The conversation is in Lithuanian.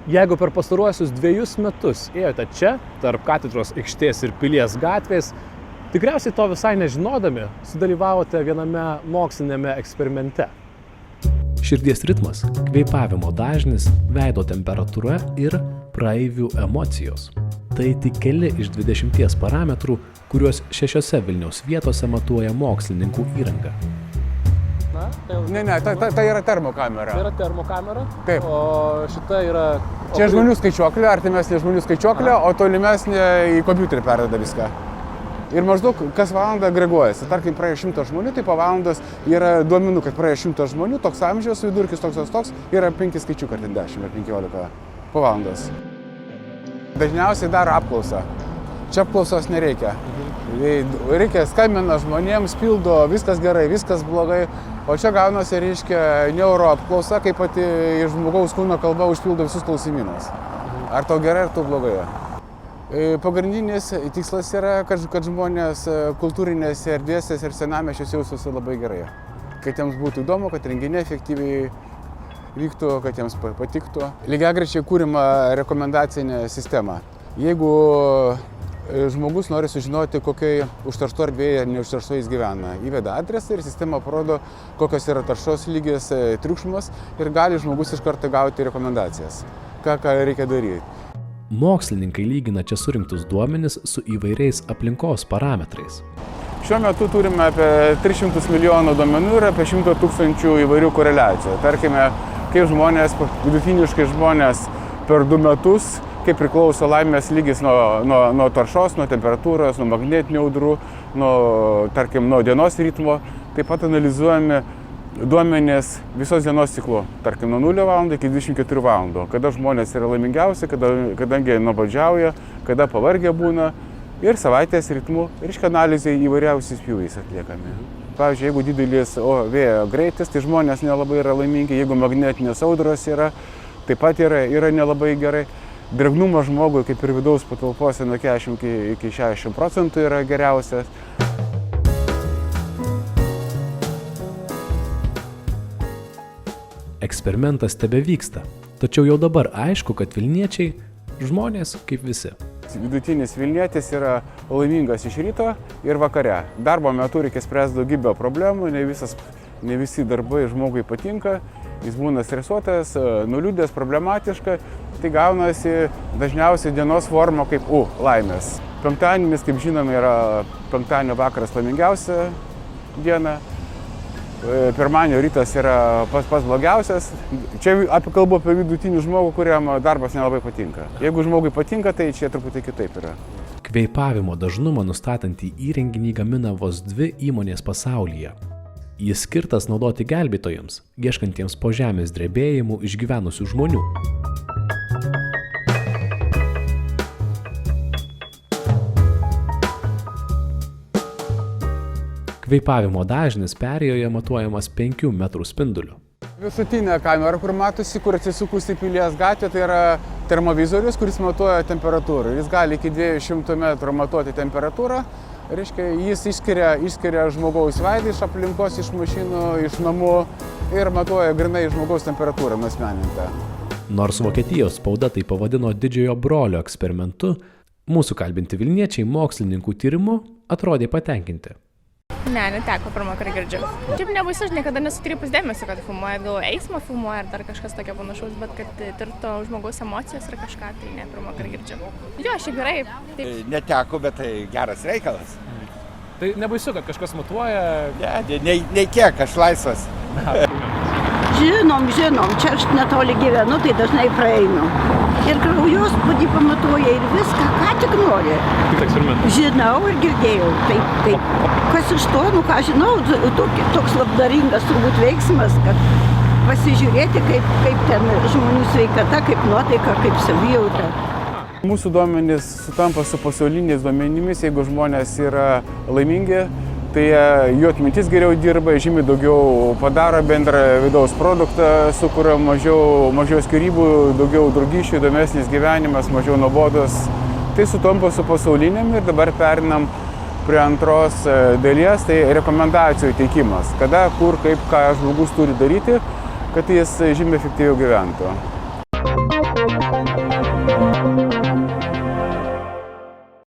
Jeigu per pastaruosius 2 metus ėjote čia, tarp Katedros aikštės ir Pilies gatvės, tikriausiai to visai nežinodami, sudalyvavote viename mokslinėme eksperimente. Širdies ritmas, kvėpavimo dažnis, veido temperatūra ir praeivių emocijos. Tai tik keli iš 20 parametrų, kuriuos 6 Vilniaus vietose matuoja mokslininkų įranga. Ne, tai yra termokamera. Tai yra termokamera, Taip. O šita yra... Čia žmonių skaičiuoklė, artimesnė žmonių skaičiuoklė, o tolimesnė į kompiuterį perdeda viską. Ir maždaug kas valandą agreguojasi. Tarkim, praėjo 100 žmonių, tai po valandos yra duomenų, kad praėjo 100 žmonių, toks amžiaus vidurkis, toks, yra 5 skaičiukai, ar 10 ar 15 po valandos. Dažniausiai daro apklausą. Čia apklausos nereikia. Reikia skambina žmonėms, pildo, viskas gerai, viskas blogai. O čia gaunasi, reiškia, neuro apklausa, kaip pati iš žmogaus kūno kalba užpildo visus klausimynus. Ar tau gerai, ar tau blogai. Pagrindinis tikslas yra, kad žmonės kultūrinėse erdvėse ir senamiesčiuose jaustųsi labai gerai. Kad jiems būtų įdomu, kad renginiai efektyviai vyktų, kad jiems patiktų. Lygiagrečiai kūrima rekomendacinė sistema. Jeigu žmogus nori sužinoti, kokiai užteršto erdvėje ar neužteršto jis gyvena, įveda adresą ir sistema parodo, kokios yra taršos lygis, triukšmas ir gali žmogus iš karto gauti rekomendacijas, ką reikia daryti. Mokslininkai lygina čia surinktus duomenis su įvairiais aplinkos parametrais. Šiuo metu turime apie 300 milijonų duomenų ir apie 100 000 įvairių koreliacijų. Tarkime, kaip vidutiniškai žmonės per 2 metus, kaip priklauso laimės lygis nuo taršos, nuo temperatūros, nuo magnetinių audrų, nuo dienos ritmo. Taip pat analizuojame duomenės visos dienos ciklu, tarkim, nuo 0 val. Iki 24 val. Kada žmonės yra laimingiausi, kadangi nuobodžiauja, kada pavargę būna ir savaitės ritmu, reiškia analizė įvairiausiais pjūviais atliekami. Pavyzdžiui, jeigu didelis vėjo greitis, tai žmonės nelabai yra laimingi, jeigu magnetinės audros yra, taip pat yra nelabai gerai. Drėgnumas žmogui, kaip ir vidaus patalpose, nuo 40 iki 60% yra geriausias. Eksperimentas tebevyksta, tačiau jau dabar aišku, kad vilniečiai žmonės kaip visi. Vidutinis vilnietis yra laimingas iš ryto ir vakare. Darbo metu reikia spręsti daugybę problemų, ne visi darbai žmogui patinka, jis būna stresuotas, nuliūdęs, problematiška. Tai gaunasi dažniausiai dienos forma kaip laimės. Penktadienis, kaip žinome, yra penktadienio vakaras laimingiausia diena. Pirmadienio rytas yra pats blogiausias. Čia kalbu apie vidutinį žmogų, kuriam darbas nelabai patinka. Jeigu žmogui patinka, tai čia truputį kitaip yra. Kvėpavimo dažnumą nustatantį įrenginį gamina vos 2 įmonės pasaulyje. Jis skirtas naudoti gelbėtojams, ieškantiems po žemės drebėjimų išgyvenusių žmonių. Kvėpavimo dažnis perėjoje matuojamas 5 metrų spinduliu. Visutinė kamera, kur matosi, kur atsisukus į Pilies gatvę, tai yra termovizorius, kuris matuoja temperatūrą. Jis gali iki 200 metrų matuoti temperatūrą. Reiškia, jis išskiria žmogaus veidą iš aplinkos, iš mašinų, iš namų ir matuoja grynai žmogaus temperatūrą nuasmenintą. Nors Vokietijos spauda tai pavadino didžiojo brolio eksperimentu, mūsų kalbinti vilniečiai mokslininkų tyrimu atrodė patenkinti. Ne, neteko, pirmą kartą girdžiu. Šiaip nebaisu, aš niekada nesukreipus dėmesio, kad filmuoja, galvoju, eismą filmuoja ar dar kažkas tokio panašaus, bet kad tirto žmogaus emocijas ar kažką, tai ne, pirmą kartą girdžiu. Jo, šiaip gerai. Taip. Neteko, bet tai geras reikalas. Tai nebaisu, kad kažkas matuoja? Ne, nei kiek, aš laisvas. Žinom, čia aš netoli gyvenu, tai dažnai praeinu. Ir kraujospūdį pamatuoja ir viską, ką tik nori. Žinau ir girdėjau. Taip. Kas iš to, ką žinau, toks labdaringas turbūt veiksmas, kad pasižiūrėti, kaip ten žmonių sveikata, kaip nuotaika, kaip savijauta. Mūsų duomenys sutampa su pasauliniais duomenimis, jeigu žmonės yra laimingi, tai jų atmintis geriau dirba, žymiai daugiau padaro bendrą vidaus produktą, sukuria mažiau skyrybų, daugiau draugysčių, įdomesnis gyvenimas, mažiau nuobodus. Tai sutampa su pasauliniam ir dabar perinam prie antros dalies, tai rekomendacijų teikimas. Kada, kur, kaip, ką žmogus turi daryti, kad jis žymiai efektyviau gyventų.